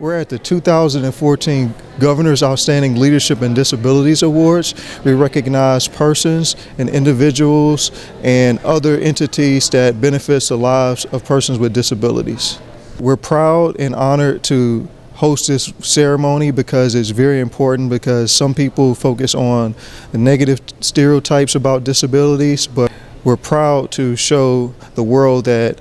We're at the 2014 Governor's Outstanding Leadership and Disabilities Awards. We recognize persons and individuals and other entities that benefits the lives of persons with disabilities. We're proud and honored to host this ceremony because it's very important, because some people focus on the negative stereotypes about disabilities, but we're proud to show the world that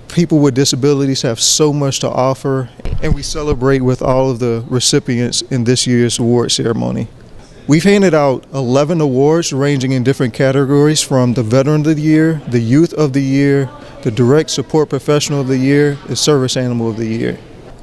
people with disabilities have so much to offer, and we celebrate with all of the recipients in this year's award ceremony. We've handed out 11 awards ranging in different categories, from the Veteran of the Year, the Youth of the Year, the Direct Support Professional of the Year, the Service Animal of the Year.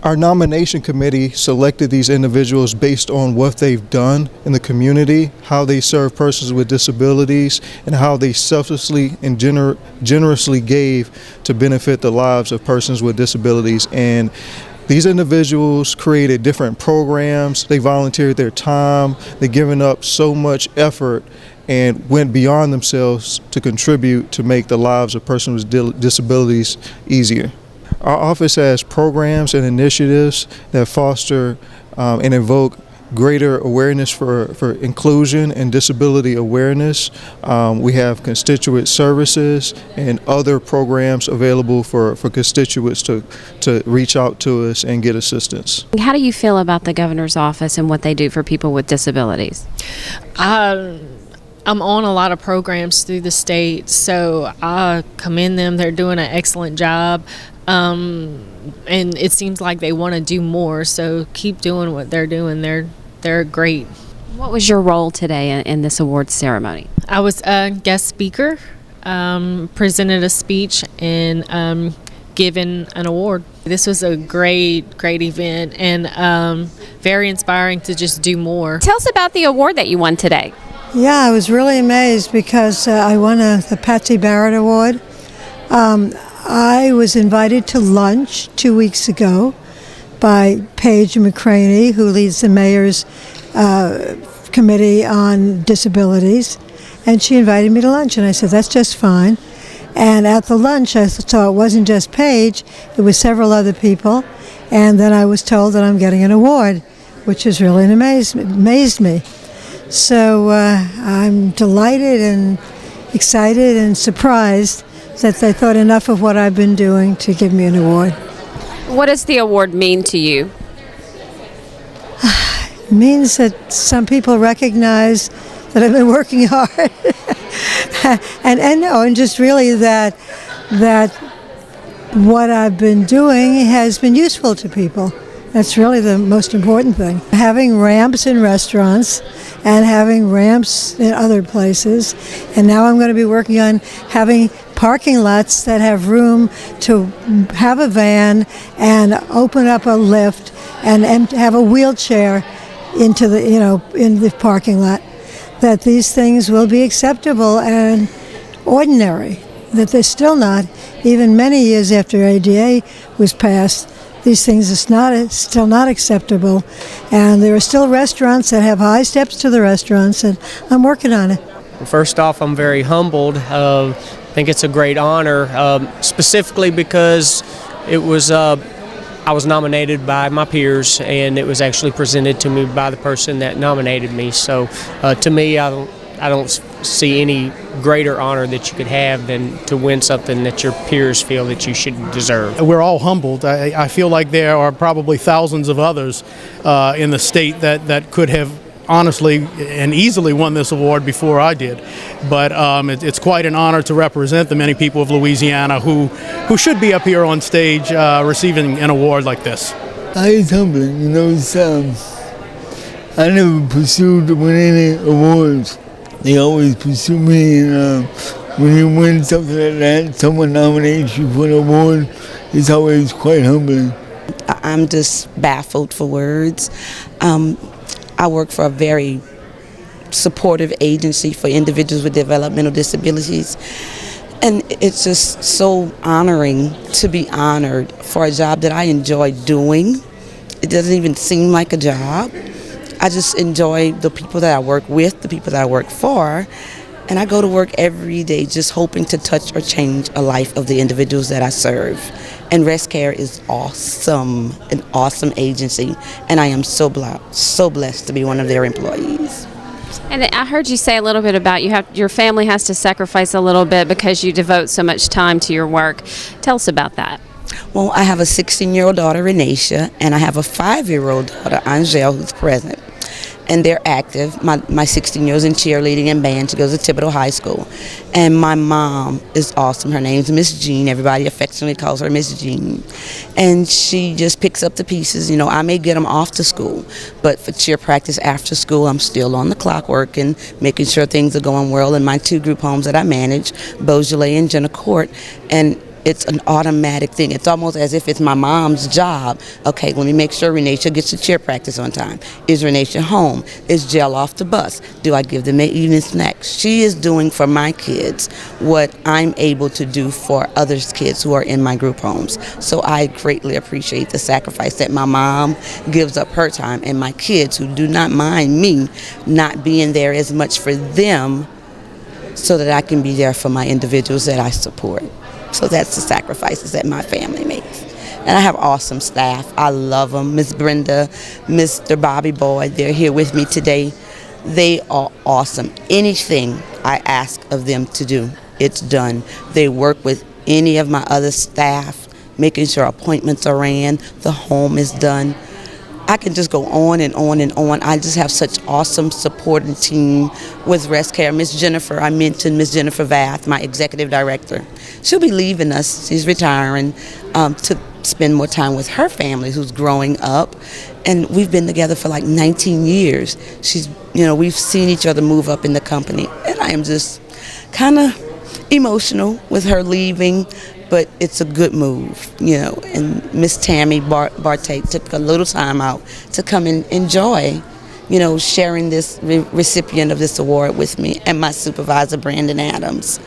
Our nomination committee selected these individuals based on what they've done in the community, how they serve persons with disabilities, and how they selflessly and generously gave to benefit the lives of persons with disabilities. And these individuals created different programs, they volunteered their time, they've given up so much effort and went beyond themselves to contribute to make the lives of persons with disabilities easier. Our office has programs and initiatives that foster and invoke greater awareness for inclusion and disability awareness. We have constituent services and other programs available for constituents to reach out to us and get assistance. How do you feel about the governor's office and what they do for people with disabilities? I'm on a lot of programs through the state, so I commend them. They're doing an excellent job. And it seems like they want to do more, so keep doing what they're doing. They're great. What was your role today in this awards ceremony? I was a guest speaker, presented a speech, and given an award. This was a great event, and very inspiring to just do more. Tell us about the award that you won today. Yeah, I was really amazed because I won the Patsy Barrett Award. I was invited to lunch 2 weeks ago by Paige McCraney, who leads the mayor's committee on disabilities, and she invited me to lunch, and I said, that's just fine. And at the lunch, I saw it wasn't just Paige, it was several other people, and then I was told that I'm getting an award, which has really amazed me. So I'm delighted and excited and surprised that they thought enough of what I've been doing to give me an award. What does the award mean to you? It means that some people recognize that I've been working hard, and just really that what I've been doing has been useful to people. That's really the most important thing. Having ramps in restaurants and having ramps in other places, and now I'm going to be working on having parking lots that have room to have a van and open up a lift and have a wheelchair into the in the parking lot. That these things will be acceptable and ordinary. That they're still not, even many years after ADA was passed. These things are still not acceptable, and there are still restaurants that have high steps to the restaurants, and I'm working on it. First off, I'm very humbled. I think it's a great honor, specifically because it was I was nominated by my peers, and it was actually presented to me by the person that nominated me. So to me, I don't see any greater honor that you could have than to win something that your peers feel that you should deserve. We're all humbled. I feel like there are probably thousands of others in the state that could have honestly and easily won this award before I did. But it's quite an honor to represent the many people of Louisiana who should be up here on stage receiving an award like this. It's humbling, I never pursued to win any awards. They always pursue me, and when you win something like that, someone nominates you for an award, it's always quite humbling. I'm just baffled for words. I work for a very supportive agency for individuals with developmental disabilities, and it's just so honoring to be honored for a job that I enjoy doing. It doesn't even seem like a job. I just enjoy the people that I work with, the people that I work for, And I go to work every day just hoping to touch or change a life of the individuals that I serve. And Rest Care is awesome, an awesome agency, and I am so blessed to be one of their employees. And I heard you say a little bit about your family has to sacrifice a little bit because you devote so much time to your work. Tell us about that. Well, I have a 16-year-old daughter, Renatia, and I have a 5-year-old daughter, Angel, who's present. And they're active. My 16-year-old's in cheerleading and band. She goes to Thibodeau High School. And my mom is awesome. Her name's Miss Jean. Everybody affectionately calls her Miss Jean. And she just picks up the pieces. You know, I may get them off to school, but for cheer practice after school, I'm still on the clock working, making sure things are going well in my 2 group homes that I manage, Beaujolais and Jenna Court. And it's an automatic thing. It's almost as if it's my mom's job. Okay, let me make sure Renatia gets to cheer practice on time. Is Renatia home? Is Jill off the bus? Do I give them their evening snacks? She is doing for my kids what I'm able to do for others' kids who are in my group homes. So I greatly appreciate the sacrifice that my mom gives up her time, and my kids, who do not mind me not being there as much for them, so that I can be there for my individuals that I support. So that's the sacrifices that my family makes. And I have awesome staff. I love them. Miss Brenda, Mr. Bobby Boy, they're here with me today. They are awesome. Anything I ask of them to do, it's done. They work with any of my other staff, making sure appointments are ran, the home is done. I can just go on and on and on. I just have such awesome supporting team with Rest Care. Miss Jennifer, I mentioned Miss Jennifer Vath, my executive director. She'll be leaving us. She's retiring to spend more time with her family who's growing up. And we've been together for like 19 years. We've seen each other move up in the company. And I am just kind of emotional with her leaving. But it's a good move, and Miss Tammy Bartate took a little time out to come and enjoy, sharing this recipient of this award with me, and my supervisor, Brandon Adams.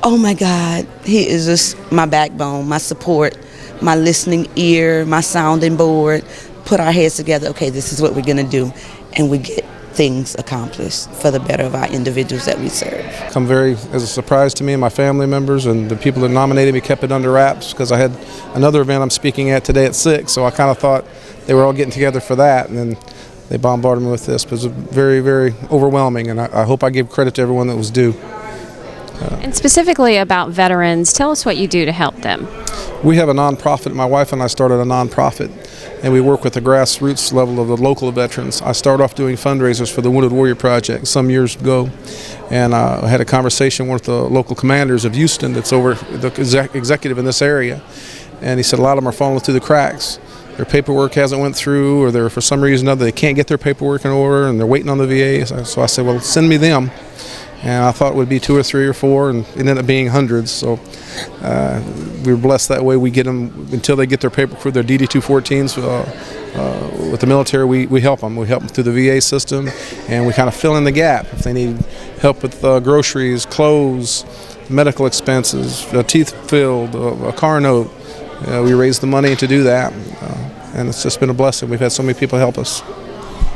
Oh my God, he is just my backbone, my support, my listening ear, my sounding board. Put our heads together, okay, this is what we're gonna do, and we get things accomplished for the better of our individuals that we serve. Come as a surprise to me and my family members, and the people that nominated me kept it under wraps because I had another event I'm speaking at today at 6, so I kind of thought they were all getting together for that, and then they bombarded me with this. But it was very, very overwhelming, and I hope I give credit to everyone that was due. And specifically about veterans, tell us what you do to help them. We have a nonprofit. My wife and I started a nonprofit, and we work with the grassroots level of the local veterans. I started off doing fundraisers for the Wounded Warrior Project some years ago, and I had a conversation with the local commanders of Houston that's over the executive in this area, and he said a lot of them are falling through the cracks. Their paperwork hasn't went through, or they're for some reason or other they can't get their paperwork in order, and they're waiting on the VA. So I said, well, send me them. And I thought it would be 2 or 3 or 4, and it ended up being hundreds. So we were blessed that way. We get them until they get their paperwork for their DD-214s. With the military, we help them. We help them through the VA system, and we kind of fill in the gap. If they need help with groceries, clothes, medical expenses, a teeth filled, a car note, we raise the money to do that. And it's just been a blessing. We've had so many people help us.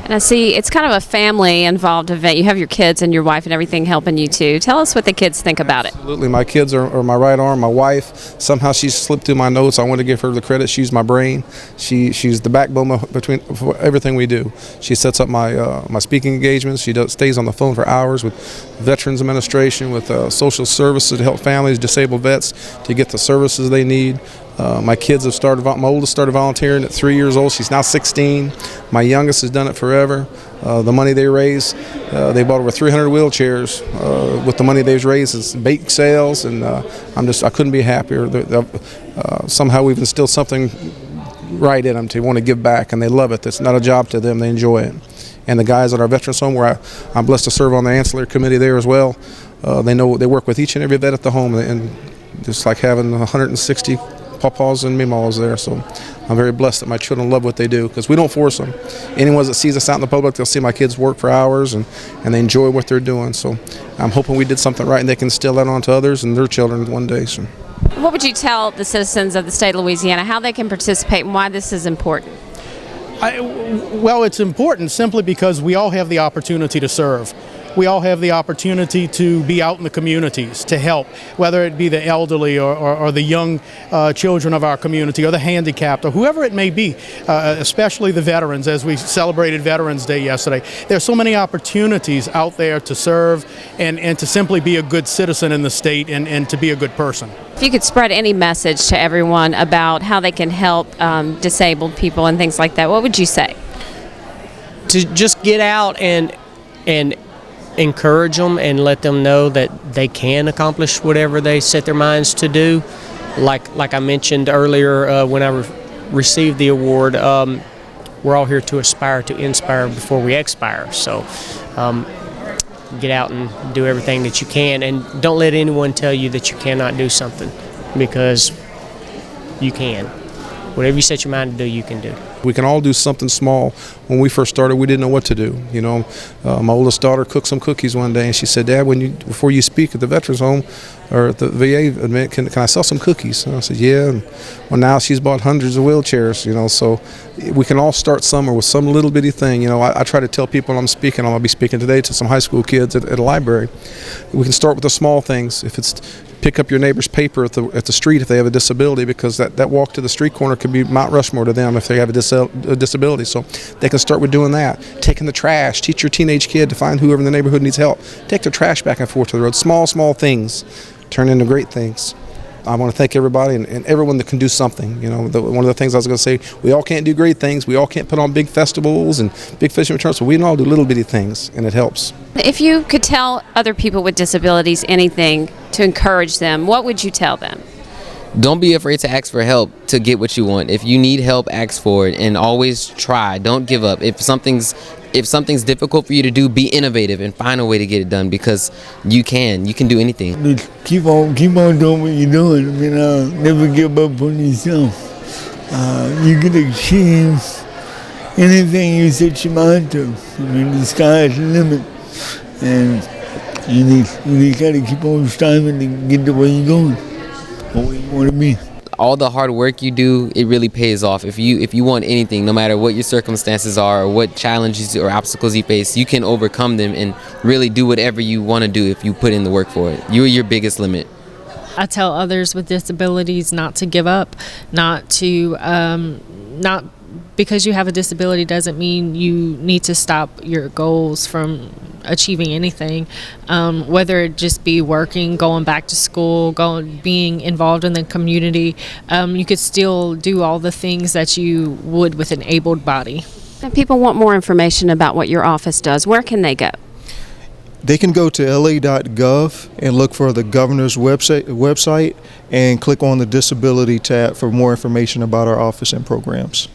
And I see it's kind of a family-involved event. You have your kids and your wife and everything helping you too. Tell us what the kids think about it. Absolutely. My kids are my right arm. My wife, somehow she slipped through my notes. I want to give her the credit. She's my brain. She's the backbone for everything we do. She sets up my speaking engagements. She stays on the phone for hours with Veterans Administration, with social services to help families, disabled vets to get the services they need. My kids have started, my oldest started volunteering at 3 years old. She's now 16. My youngest has done it forever. The money they raise, they bought over 300 wheelchairs with the money they've raised. It's bake sales, and I couldn't be happier. Somehow we've instilled something right in them to want to give back, and they love it. It's not a job to them. They enjoy it. And the guys at our Veterans Home, where I'm blessed to serve on the ancillary committee there as well, they work with each and every vet at the home, and just like having 160 pawpaws and meemaws there. So I'm very blessed that my children love what they do, because we don't force them. Anyone that sees us out in the public, they'll see my kids work for hours, and they enjoy what they're doing. So I'm hoping we did something right and they can instill that on to others and their children one day. So. What would you tell the citizens of the state of Louisiana how they can participate and why this is important? Well, it's important simply because we all have the opportunity to serve. we all have the opportunity to be out in the communities to help, whether it be the elderly or the young children of our community or the handicapped or whoever it may be, especially the veterans, as we celebrated Veterans Day yesterday. There's so many opportunities out there to serve and to simply be a good citizen in the state and to be a good person. If you could spread any message to everyone about how they can help disabled people and things like that, what would you say? To just get out and encourage them and let them know that they can accomplish whatever they set their minds to do. Like I mentioned earlier when I received the award, we're all here to aspire to inspire before we expire. So get out and do everything that you can, and don't let anyone tell you that you cannot do something, because you can. Whatever you set your mind to do, you can do. We can all do something small. When we first started, we didn't know what to do. You know, my oldest daughter cooked some cookies one day, and she said, "Dad, before you speak at the Veterans Home or at the VA event, can I sell some cookies?" And I said, "Yeah." And well, now she's bought hundreds of wheelchairs. You know, so we can all start somewhere with some little bitty thing. You know, I try to tell people when I'm speaking, I'll be speaking today to some high school kids at a library. We can start with the small things. If it's pick up your neighbor's paper at the street if they have a disability, because that walk to the street corner could be Mount Rushmore to them if they have a disability. So they can start with doing that. Taking the trash. Teach your teenage kid to find whoever in the neighborhood needs help. Take their trash back and forth to the road. Small things turn into great things. I want to thank everybody and everyone that can do something. You know, one of the things I was going to say, we all can't do great things. We all can't put on big festivals and big fishing returns, but we can all do little bitty things, and it helps. If you could tell other people with disabilities anything to encourage them, what would you tell them? Don't be afraid to ask for help to get what you want. If you need help, ask for it, and always try. Don't give up. If something's difficult for you to do, be innovative and find a way to get it done, because you can do anything. Just keep on doing what you're doing. I mean, never give up on yourself. You can achieve anything you set your mind to. I mean, the sky is the limit, and you got to keep on striving to get to where you're going, or where you want to be. All the hard work you do, it really pays off. If you want anything, no matter what your circumstances are or what challenges or obstacles you face, you can overcome them and really do whatever you want to do if you put in the work for it. You're your biggest limit. I tell others with disabilities not to give up, not because you have a disability doesn't mean you need to stop your goals from achieving anything, whether it just be working, going back to school, being involved in the community. You could still do all the things that you would with an abled body. If people want more information about what your office does, where can they go? They can go to la.gov and look for the governor's website and click on the disability tab for more information about our office and programs.